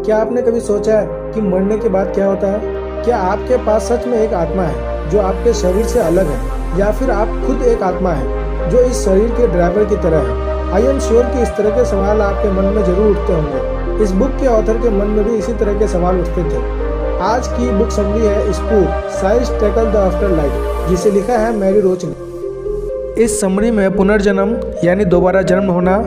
क्या आपने कभी सोचा है कि मरने के बाद क्या होता है? क्या आपके पास सच में एक आत्मा है जो आपके शरीर से अलग है, या फिर आप खुद एक आत्मा है जो इस शरीर के ड्राइवर की तरह है? आई एम श्योर कि इस तरह के सवाल आपके मन में जरूर उठते होंगे। इस बुक के ऑथर के मन में भी इसी तरह के सवाल उठते थे। आज की बुक समरी है spook science tackle the after life, जिसे लिखा है मैरी रोच ने। इस समरी में पुनर्जन्म यानी दोबारा जन्म होना,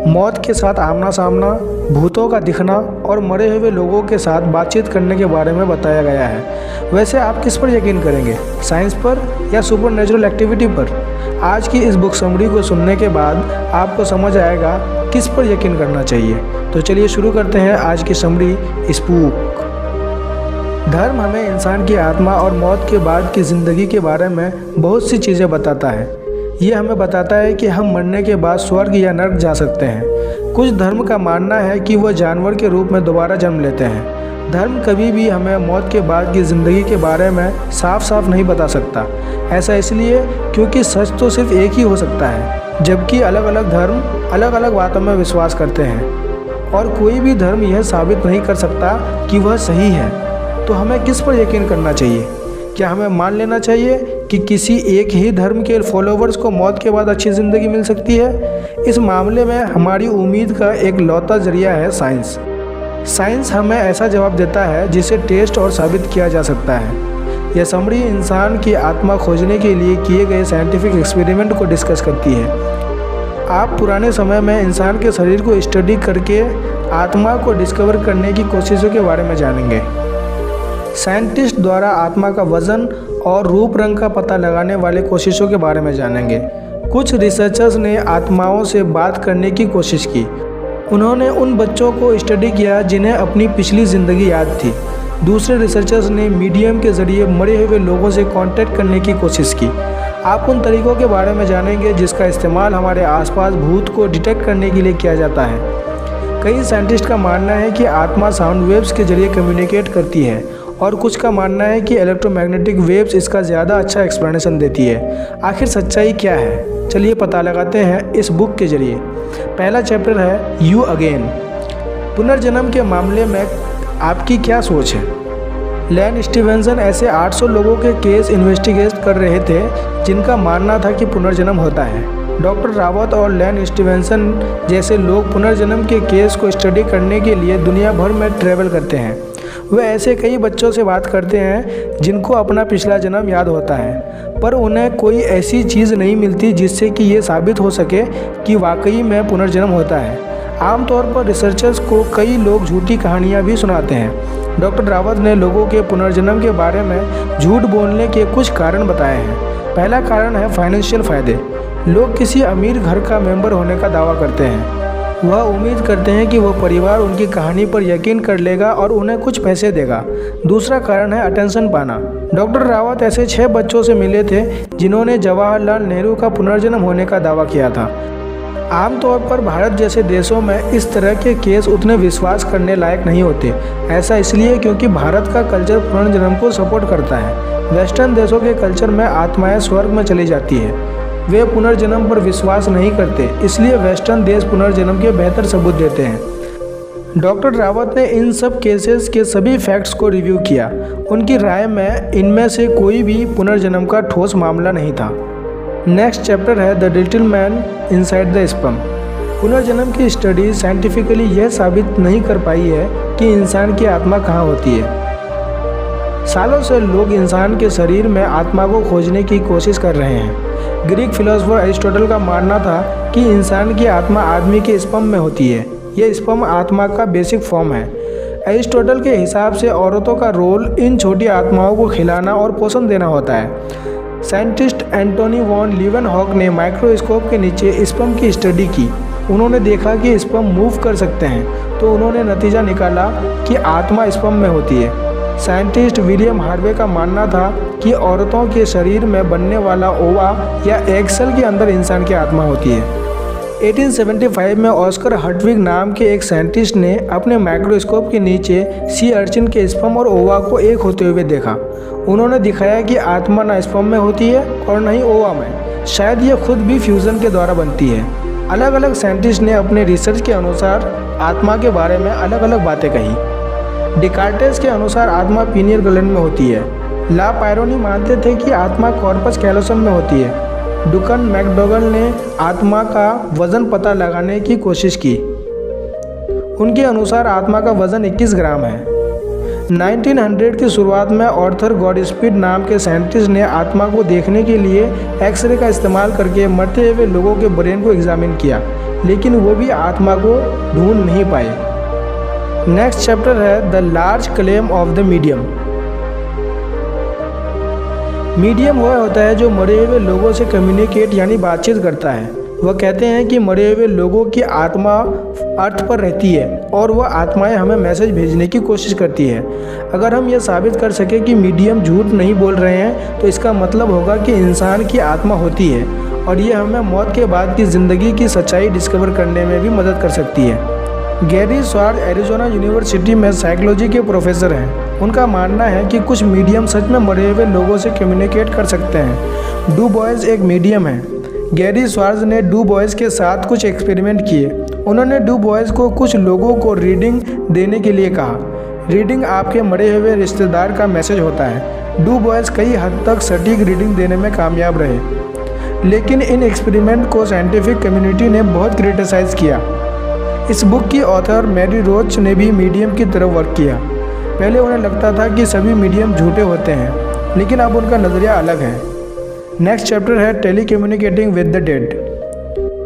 मौत के साथ आमना सामना, भूतों का दिखना और मरे हुए लोगों के साथ बातचीत करने के बारे में बताया गया है। वैसे आप किस पर यकीन करेंगे, साइंस पर या सुपरनेचुरल एक्टिविटी पर? आज की इस बुक समरी को सुनने के बाद आपको समझ आएगा किस पर यकीन करना चाहिए। तो चलिए शुरू करते हैं आज की समरी स्पूक। धर्म हमें इंसान की आत्मा और मौत के बाद की ज़िंदगी के बारे में बहुत सी चीज़ें बताता है। ये हमें बताता है कि हम मरने के बाद स्वर्ग या नर्क जा सकते हैं। कुछ धर्म का मानना है कि वह जानवर के रूप में दोबारा जन्म लेते हैं। धर्म कभी भी हमें मौत के बाद की ज़िंदगी के बारे में साफ साफ नहीं बता सकता। ऐसा इसलिए क्योंकि सच तो सिर्फ एक ही हो सकता है, जबकि अलग अलग धर्म अलग अलग बातों में विश्वास करते हैं और कोई भी धर्म यह साबित नहीं कर सकता कि वह सही है। तो हमें किस पर यकीन करना चाहिए? क्या हमें मान लेना चाहिए कि किसी एक ही धर्म के फॉलोवर्स को मौत के बाद अच्छी ज़िंदगी मिल सकती है? इस मामले में हमारी उम्मीद का एक लौता जरिया है साइंस। साइंस हमें ऐसा जवाब देता है जिसे टेस्ट और साबित किया जा सकता है। यह समरी इंसान की आत्मा खोजने के लिए किए गए साइंटिफिक एक्सपेरिमेंट को डिस्कस करती है। आप पुराने समय में इंसान के शरीर को स्टडी करके आत्मा को डिस्कवर करने की कोशिशों के बारे में जानेंगे। साइंटिस्ट द्वारा आत्मा का वजन और रूप रंग का पता लगाने वाले कोशिशों के बारे में जानेंगे। कुछ रिसर्चर्स ने आत्माओं से बात करने की कोशिश की। उन्होंने उन बच्चों को स्टडी किया जिन्हें अपनी पिछली ज़िंदगी याद थी। दूसरे रिसर्चर्स ने मीडियम के ज़रिए मरे हुए लोगों से कांटेक्ट करने की कोशिश की। आप उन तरीक़ों के बारे में जानेंगे जिसका इस्तेमाल हमारे आसपास भूत को डिटेक्ट करने के लिए किया जाता है। कई साइंटिस्ट का मानना है कि आत्मा साउंड वेव्स के ज़रिए कम्युनिकेट करती है और कुछ का मानना है कि इलेक्ट्रोमैग्नेटिक वेव्स इसका ज़्यादा अच्छा एक्सप्लेनेशन देती है। आखिर सच्चाई क्या है, चलिए पता लगाते हैं इस बुक के ज़रिए। पहला चैप्टर है यू अगेन। पुनर्जन्म के मामले में आपकी क्या सोच है? लैन स्टीवेंसन ऐसे 800 लोगों के केस इन्वेस्टिगेट कर रहे थे जिनका मानना था कि पुनर्जन्म होता है। डॉक्टर रावत और लैन स्टीवेंसन जैसे लोग पुनर्जन्म के केस को स्टडी करने के लिए दुनिया भर में ट्रैवल करते हैं। वे ऐसे कई बच्चों से बात करते हैं जिनको अपना पिछला जन्म याद होता है, पर उन्हें कोई ऐसी चीज़ नहीं मिलती जिससे कि ये साबित हो सके कि वाकई में पुनर्जन्म होता है। आमतौर पर रिसर्चर्स को कई लोग झूठी कहानियाँ भी सुनाते हैं। डॉक्टर रावत ने लोगों के पुनर्जन्म के बारे में झूठ बोलने के कुछ कारण बताए हैं। पहला कारण है फाइनेंशियल फ़ायदे। लोग किसी अमीर घर का मेंबर होने का दावा करते हैं। वह उम्मीद करते हैं कि वह परिवार उनकी कहानी पर यकीन कर लेगा और उन्हें कुछ पैसे देगा। दूसरा कारण है अटेंशन पाना। डॉक्टर रावत ऐसे 6 बच्चों से मिले थे जिन्होंने जवाहरलाल नेहरू का पुनर्जन्म होने का दावा किया था। आमतौर पर भारत जैसे देशों में इस तरह के केस उतने विश्वास करने लायक नहीं होते। ऐसा इसलिए क्योंकि भारत का कल्चर पुनर्जन्म को सपोर्ट करता है। वेस्टर्न देशों के कल्चर में आत्माएं स्वर्ग में चली जाती है। वे पुनर्जन्म पर विश्वास नहीं करते, इसलिए वेस्टर्न देश पुनर्जन्म के बेहतर सबूत देते हैं। डॉक्टर रावत ने इन सब केसेस के सभी फैक्ट्स को रिव्यू किया। उनकी राय में इनमें से कोई भी पुनर्जन्म का ठोस मामला नहीं था। नेक्स्ट चैप्टर है the little man inside the sperm. पुनर्जन्म की स्टडी साइंटिफिकली यह साबित नहीं कर पाई है कि इंसान की आत्मा कहाँ होती है। सालों से लोग इंसान के शरीर में आत्मा को खोजने की कोशिश कर रहे हैं। ग्रीक फिलोसोफर एरिस्टोटल का मानना था कि इंसान की आत्मा आदमी के स्पर्म में होती है। यह स्पर्म आत्मा का बेसिक फॉर्म है। एरिस्टोटल के हिसाब से औरतों का रोल इन छोटी आत्माओं को खिलाना और पोषण देना होता है। साइंटिस्ट एंटोनी वॉन लीवेनहॉक ने माइक्रोस्कोप के नीचे स्पर्म की स्टडी की। उन्होंने देखा कि स्पर्म मूव कर सकते हैं, तो उन्होंने नतीजा निकाला कि आत्मा स्पर्म में होती है। साइंटिस्ट विलियम हार्वे का मानना था कि औरतों के शरीर में बनने वाला ओवा या एग सेल के अंदर इंसान की आत्मा होती है। 1875 में ऑस्कर हर्टविग नाम के एक साइंटिस्ट ने अपने माइक्रोस्कोप के नीचे सी अर्चिन के स्पर्म और ओवा को एक होते हुए देखा। उन्होंने दिखाया कि आत्मा ना स्पर्म में होती है और न ही ओवा में, शायद यह खुद भी फ्यूज़न के द्वारा बनती है। अलग अलग साइंटिस्ट ने अपने रिसर्च के अनुसार आत्मा के बारे में अलग अलग बातें कही। डिकार्टेस के अनुसार आत्मा पीनियल ग्लैंड में होती है। ला पायरोनी मानते थे कि आत्मा कॉर्पस कैलोसम में होती है। डुकन मैकडोगल ने आत्मा का वजन पता लगाने की कोशिश की। उनके अनुसार आत्मा का वजन 21 ग्राम है। 1900 की शुरुआत में आर्थर गॉडस्पीड नाम के साइंटिस्ट ने आत्मा को देखने के लिए एक्सरे का इस्तेमाल करके मरते हुए लोगों के ब्रेन को एग्जामिन किया, लेकिन वो भी आत्मा को ढूंढ नहीं पाए। नेक्स्ट चैप्टर है the large claim of the medium. Medium वह होता है जो मरे हुए लोगों से कम्युनिकेट यानी बातचीत करता है। वह कहते हैं कि मरे हुए लोगों की आत्मा अर्थ पर रहती है और वह आत्माएं हमें मैसेज भेजने की कोशिश करती है। अगर हम यह साबित कर सके कि मीडियम झूठ नहीं बोल रहे हैं तो इसका मतलब होगा कि इंसान की आत्मा होती है और यह हमें मौत के बाद की ज़िंदगी की सच्चाई डिस्कवर करने में भी मदद कर सकती है। गैरी स्वार्ज एरिजोना यूनिवर्सिटी में साइकोलॉजी के प्रोफेसर हैं। उनका मानना है कि कुछ मीडियम सच में मरे हुए लोगों से कम्युनिकेट कर सकते हैं। डू बॉयज़ एक मीडियम है। गैरी स्वार्ज ने डू बॉयज़ के साथ कुछ एक्सपेरिमेंट किए। उन्होंने डू बॉयज़ को कुछ लोगों को रीडिंग देने के लिए कहा। रीडिंग आपके मरे हुए रिश्तेदार का मैसेज होता है। डू बॉयज़ कई हद तक सटीक रीडिंग देने में कामयाब रहे, लेकिन इन एक्सपेरिमेंट को साइंटिफिक कम्युनिटी ने बहुत क्रिटिसाइज़ किया। इस बुक की ऑथर मैरी रोच ने भी मीडियम की तरफ वर्क किया। पहले उन्हें लगता था कि सभी मीडियम झूठे होते हैं, लेकिन अब उनका नज़रिया अलग है। नेक्स्ट चैप्टर है telecommunicating with the dead.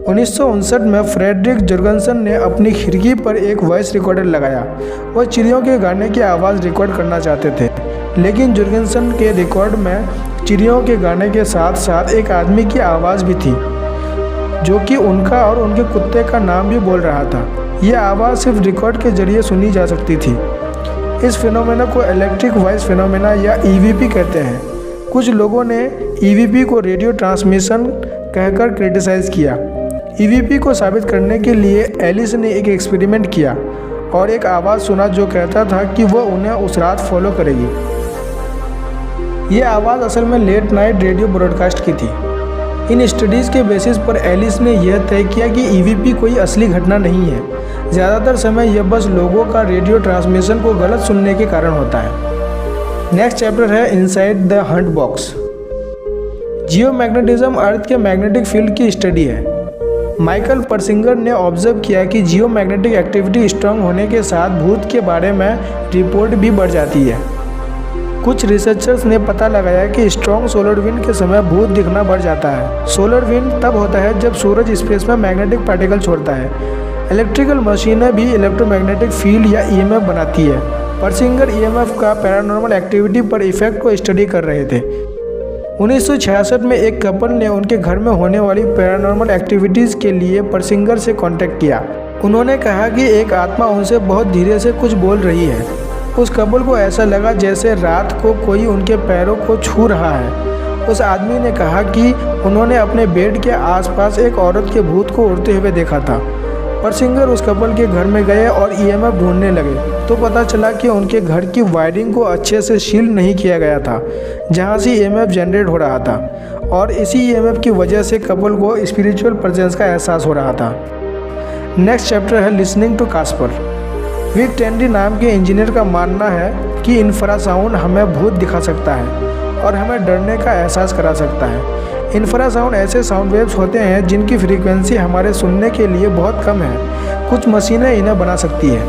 1959 में फ्रेडरिक जर्गनसन ने अपनी खिड़की पर एक वॉइस रिकॉर्डर लगाया। वह चिड़ियों के गाने की आवाज़ रिकॉर्ड करना चाहते थे, लेकिन जर्गनसन के रिकॉर्ड में चिड़ियों के गाने के साथ साथ एक आदमी की आवाज़ भी थी, जो कि उनका और उनके कुत्ते का नाम भी बोल रहा था। यह आवाज़ सिर्फ रिकॉर्ड के जरिए सुनी जा सकती थी। इस फिनोमेना को इलेक्ट्रिक वॉइस फिनोमेना या ईवीपी कहते हैं। कुछ लोगों ने ईवीपी को रेडियो ट्रांसमिशन कहकर क्रिटिसाइज़ किया। ईवीपी को साबित करने के लिए एलिस ने एक एक्सपेरिमेंट किया और एक आवाज़ सुना जो कहता था कि वह उन्हें उस रात फॉलो करेगी। यह आवाज़ असल में लेट नाइट रेडियो ब्रॉडकास्ट की थी। इन स्टडीज़ के बेसिस पर एलिस ने यह तय किया कि ईवीपी कोई असली घटना नहीं है। ज़्यादातर समय यह बस लोगों का रेडियो ट्रांसमिशन को गलत सुनने के कारण होता है। नेक्स्ट चैप्टर है इनसाइड द हंट बॉक्स। जियोमैग्नेटिज्म अर्थ के मैग्नेटिक फील्ड की स्टडी है। माइकल पर्सिंगर ने ऑब्जर्व किया कि जियोमैग्नेटिक एक्टिविटी स्ट्रांग होने के साथ भूत के बारे में रिपोर्ट भी बढ़ जाती है। कुछ रिसर्चर्स ने पता लगाया कि स्ट्रॉन्ग सोलर विंड के समय भूत दिखना बढ़ जाता है। सोलर विंड तब होता है जब सूरज स्पेस में मैग्नेटिक पार्टिकल छोड़ता है। इलेक्ट्रिकल मशीनें भी इलेक्ट्रोमैग्नेटिक फील्ड या ईएमएफ बनाती है। पर्सिंगर ईएमएफ का पैरानॉर्मल एक्टिविटी पर इफेक्ट को स्टडी कर रहे थे। 1966 में एक कपल ने उनके घर में होने वाली पैरानॉर्मल एक्टिविटीज़ के लिए पर्सिंगर से कांटेक्ट किया। उन्होंने कहा कि एक आत्मा उनसे बहुत धीरे से कुछ बोल रही है। उस कपल को ऐसा लगा जैसे रात को कोई उनके पैरों को छू रहा है। उस आदमी ने कहा कि उन्होंने अपने बेड के आसपास एक औरत के भूत को उड़ते हुए देखा था। पर्सिंगर उस कपल के घर में गए और ईएमएफ ढूंढने लगे तो पता चला कि उनके घर की वायरिंग को अच्छे से सील नहीं किया गया था, जहां से ईएमएफ जनरेट हो रहा था, और इसी ईएमएफ की वजह से कपल को स्पिरिचुअल प्रेजेंस का एहसास हो रहा था। नेक्स्ट चैप्टर है लिसनिंग टू कास्पर। विक टेंडी नाम के इंजीनियर का मानना है कि इंफ्रासाउंड हमें भूत दिखा सकता है और हमें डरने का एहसास करा सकता है। इंफ्रासाउंड ऐसे साउंड वेव्स होते हैं जिनकी फ्रीक्वेंसी हमारे सुनने के लिए बहुत कम है। कुछ मशीनें इन्हें बना सकती हैं।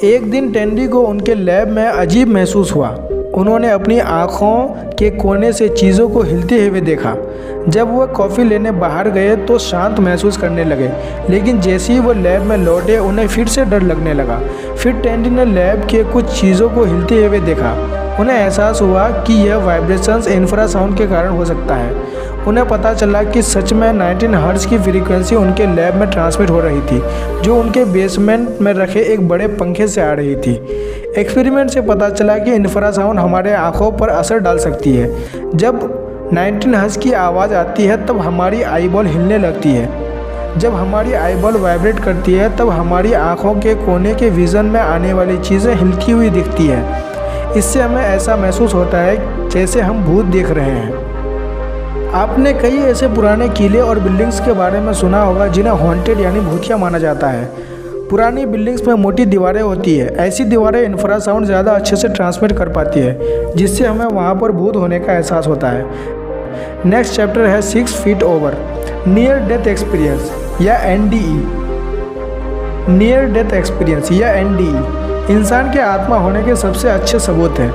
एक दिन टेंडी को उनके लैब में अजीब महसूस हुआ। उन्होंने अपनी आँखों के कोने से चीज़ों को हिलते हुए देखा। जब वह कॉफ़ी लेने बाहर गए तो शांत महसूस करने लगे, लेकिन जैसे ही वो लैब में लौटे उन्हें फिर से डर लगने लगा। फिर टेंडी ने लैब के कुछ चीज़ों को हिलते हुए देखा। उन्हें एहसास हुआ कि यह वाइब्रेशंस इंफ्रासाउंड के कारण हो सकता है। उन्हें पता चला कि सच में 19 हर्ट्ज की फ्रीक्वेंसी उनके लैब में ट्रांसमिट हो रही थी, जो उनके बेसमेंट में रखे एक बड़े पंखे से आ रही थी। एक्सपेरिमेंट से पता चला कि इंफ्रासाउंड हमारे आँखों पर असर डाल सकती है। जब 19 हर्ट्ज की आवाज़ आती है तब हमारी आईबॉल हिलने लगती है। जब हमारी आईबॉल वाइब्रेट करती है तब हमारी आँखों के कोने के विज़न में आने वाली चीज़ें हिलती हुई दिखती है। इससे हमें ऐसा महसूस होता है जैसे हम भूत देख रहे हैं। आपने कई ऐसे पुराने किले और बिल्डिंग्स के बारे में सुना होगा जिन्हें हॉन्टेड यानी भूतिया माना जाता है। पुरानी बिल्डिंग्स में मोटी दीवारें होती है। ऐसी दीवारें इंफ्रासाउंड ज़्यादा अच्छे से ट्रांसमिट कर पाती है, जिससे हमें वहाँ पर भूत होने का एहसास होता है। नेक्स्ट चैप्टर है 6 feet over, near death experience या NDE। नियर डेथ एक्सपीरियंस या NDE इंसान के आत्मा होने के सबसे अच्छे सबूत हैं।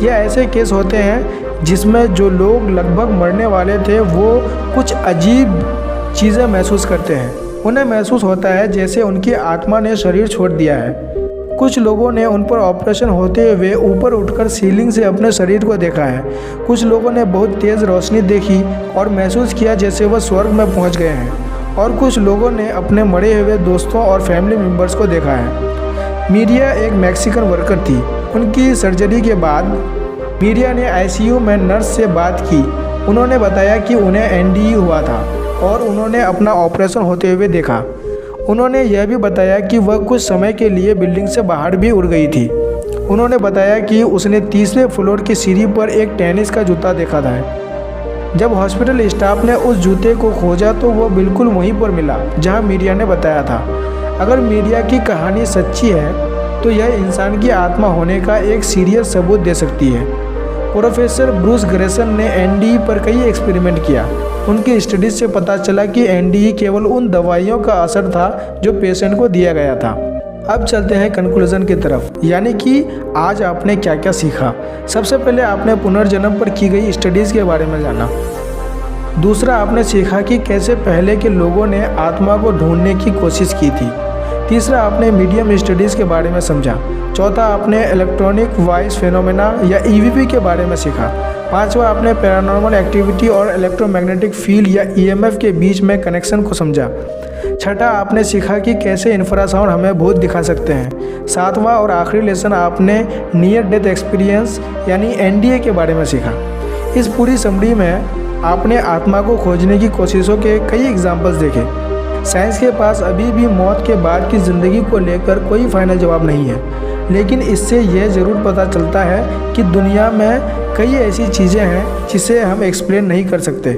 यह ऐसे केस होते हैं जिसमें जो लोग लगभग मरने वाले थे वो कुछ अजीब चीज़ें महसूस करते हैं। उन्हें महसूस होता है जैसे उनकी आत्मा ने शरीर छोड़ दिया है। कुछ लोगों ने उन पर ऑपरेशन होते हुए ऊपर उठकर सीलिंग से अपने शरीर को देखा है। कुछ लोगों ने बहुत तेज़ रोशनी देखी और महसूस किया जैसे वह स्वर्ग में पहुंच गए हैं। और कुछ लोगों ने अपने मरे हुए दोस्तों और फैमिली मेम्बर्स को देखा है। मीडिया एक मैक्सिकन वर्कर थी। उनकी सर्जरी के बाद मीडिया ने ICU में नर्स से बात की। उन्होंने बताया कि उन्हें NDE हुआ था और उन्होंने अपना ऑपरेशन होते हुए देखा। उन्होंने यह भी बताया कि वह कुछ समय के लिए बिल्डिंग से बाहर भी उड़ गई थी। उन्होंने बताया कि उसने तीसरे फ्लोर की सीढ़ी पर एक टेनिस का जूता देखा था। जब हॉस्पिटल स्टाफ ने उस जूते को खोजा तो वह बिल्कुल वहीं पर मिला जहां मीडिया ने बताया था। अगर मीडिया की कहानी सच्ची है तो यह इंसान की आत्मा होने का एक सीरियस सबूत दे सकती है। प्रोफेसर ब्रूस ग्रेसन ने NDE पर कई एक्सपेरिमेंट किया। उनकी स्टडीज से पता चला कि NDE केवल उन दवाइयों का असर था जो पेशेंट को दिया गया था। अब चलते हैं कंक्लूजन की तरफ, यानी कि आज आपने क्या क्या सीखा। सबसे पहले आपने पुनर्जन्म पर की गई स्टडीज़ के बारे में जाना। दूसरा, आपने सीखा कि कैसे पहले के लोगों ने आत्मा को ढूंढने की कोशिश की थी। तीसरा, आपने मीडियम स्टडीज़ के बारे में समझा। चौथा, आपने इलेक्ट्रॉनिक वॉइस फिनोमेना या EVP के बारे में सीखा। पांचवा, आपने पैरानॉर्मल एक्टिविटी और इलेक्ट्रोमैग्नेटिक फील्ड या EMF के बीच में कनेक्शन को समझा। छठा, आपने सीखा कि कैसे इंफ्रासाउंड हमें भूत दिखा सकते हैं। सातवां और आखिरी लेसन, आपने नियर डेथ एक्सपीरियंस यानी NDA के बारे में सीखा। इस पूरी समरी में आपने आत्मा को खोजने की कोशिशों के कई एग्जाम्पल्स देखे। साइंस के पास अभी भी मौत के बाद की ज़िंदगी को लेकर कोई फाइनल जवाब नहीं है, लेकिन इससे यह ज़रूर पता चलता है कि दुनिया में कई ऐसी चीज़ें हैं जिसे हम एक्सप्लेन नहीं कर सकते,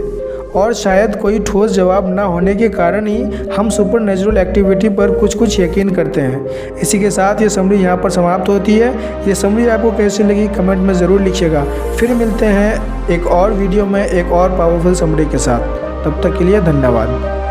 और शायद कोई ठोस जवाब ना होने के कारण ही हम सुपरनेचुरल एक्टिविटी पर कुछ यकीन करते हैं। इसी के साथ ये समरी यहाँ पर समाप्त होती है। ये समरी आपको कैसी लगी कमेंट में ज़रूर लिखिएगा। फिर मिलते हैं एक और वीडियो में एक और पावरफुल समरी के साथ। तब तक के लिए धन्यवाद।